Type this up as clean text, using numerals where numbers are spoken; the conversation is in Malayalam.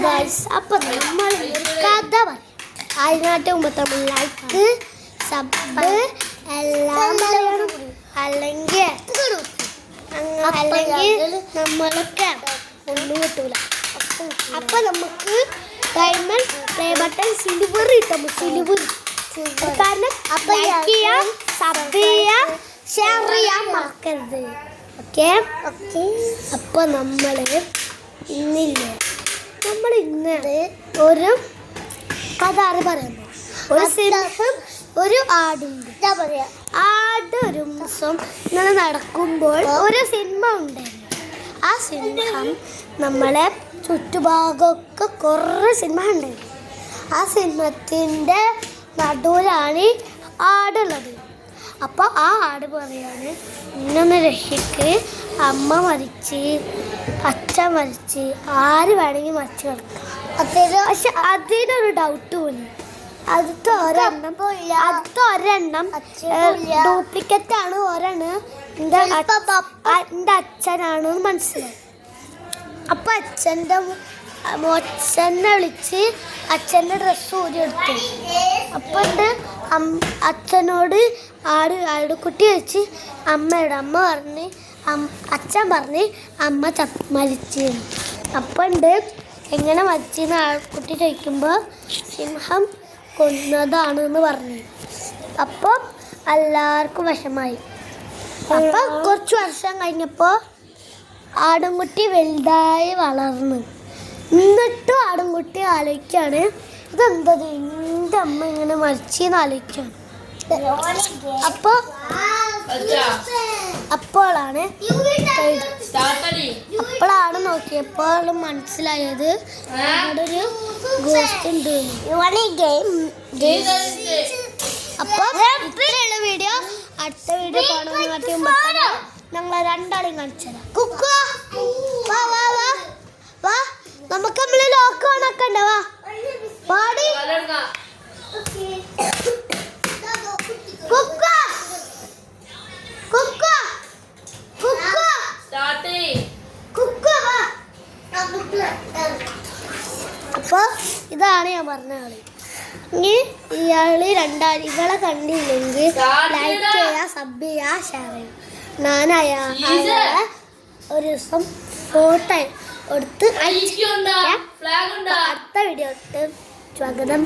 ഗൈസ്, അപ്പം നമ്മൾ കഥ പറയും. അതിനായിട്ട് മുമ്പ് നമ്മൾ ലൈക്ക് സബ് എല്ലാം പറയണം. അല്ലെങ്കിൽ നമ്മളൊക്കെ ഒന്നും കിട്ടൂല. അപ്പം നമുക്ക് ഡയമണ്ട് പ്ലേ ബട്ടൺ സിൽവർ കിട്ടും. സിൽവർ കാരണം ലൈക്ക് ചെയ്യാം, സബ് ചെയ്യാം, ഷെയർ ചെയ്യാൻ മറക്കരുത്. ഓക്കെ. അപ്പോൾ നമ്മൾ ഇന്ന് ഒരു കഥ പറയുമ്പോൾ ഒരു സിംഹം ഒരു ആടുണ്ട്. ആട് ഒരു ദിവസം ഇങ്ങനെ നടക്കുമ്പോൾ ഒരു സിംഹം ഉണ്ടായിരുന്നു. ആ സിംഹം നമ്മളെ ചുറ്റുഭാഗമൊക്കെ കുറേ സിംഹം ഉണ്ടായിരുന്നു. ആ സിംഹത്തിൻ്റെ നടുവിലാണ് ആടുള്ളത്. അപ്പോൾ ആ ആട് പറയാണ്, ഇന്നൊന്ന് രക്ഷിക്ക്, അമ്മ മരിച്ച്, അച്ഛൻ മരിച്ച്, ആര് വേണമെങ്കിൽ മരിച്ച് കിടക്കാം. പക്ഷെ അതിനൊരു ഡൗട്ട് പോലും. അടുത്ത ഒരെണ്ണം ഡ്യൂപ്ലിക്കേറ്റ് ആണ്, ഒരെണ്ണം എൻ്റെ അച്ഛനാണെന്ന് മനസ്സിലായി. അപ്പം അച്ഛനെ വിളിച്ച് അച്ഛൻ്റെ ഡ്രസ്സ് ഊരി എടുത്തു. അപ്പം അച്ഛനോട് ആടുകുട്ടി വെച്ച് അമ്മ പറഞ്ഞ് അച്ഛൻ പറഞ്ഞ് അമ്മ മരിച്ചു. അപ്പം എങ്ങനെ മരിച്ചെന്ന് ആടുകുട്ടി ചോദിക്കുമ്പോൾ സിംഹം കൊന്നതാണെന്ന് പറഞ്ഞു. അപ്പം എല്ലാവർക്കും വിഷമായി. അപ്പം കുറച്ച് വർഷം കഴിഞ്ഞപ്പോൾ ആടുംകുട്ടി വലുതായി വളർന്നു. എന്നിട്ടും ആടുംകുട്ടി ആലോചിക്കുകയാണ്, ഇതെന്തത് എൻ്റെ അമ്മ ഇങ്ങനെ മരിച്ചെന്ന് ആലോചിക്കുകയാണ്. അപ്പോഴാണ് നോക്കിയപ്പോൾ മനസ്സിലായത് അവിടെ ഒരു ഗോസ്റ്റ് ഉണ്ട്. അപ്പോൾ ഇത്രയുള്ള വീഡിയോ. അടുത്ത വീഡിയോ കാണുമ്പോൾ ഞങ്ങൾ രണ്ടാളെയും കാണിച്ചു തരാം. കുക്കു വാ വാ വാ വാ, നമുക്ക് നമ്മള് ലോക്ക് ഓണാക്കണ്ട. വാ പാടി അപ്പൊ ഇതാണ് ഞാൻ പറഞ്ഞ ആള്. ഇനി ഇയാള് ഇവളെ കണ്ടില്ലെങ്കിൽ ലൈക്ക് ചെയ്യാ, സബ് ചെയ്യാ, ഷെയർ ചെയ്യാം. ഞാൻ അയാളെ ഒരു ദിവസം ഫോട്ടോ എടുത്ത് അടുത്ത വീഡിയോ സ്വാഗതം.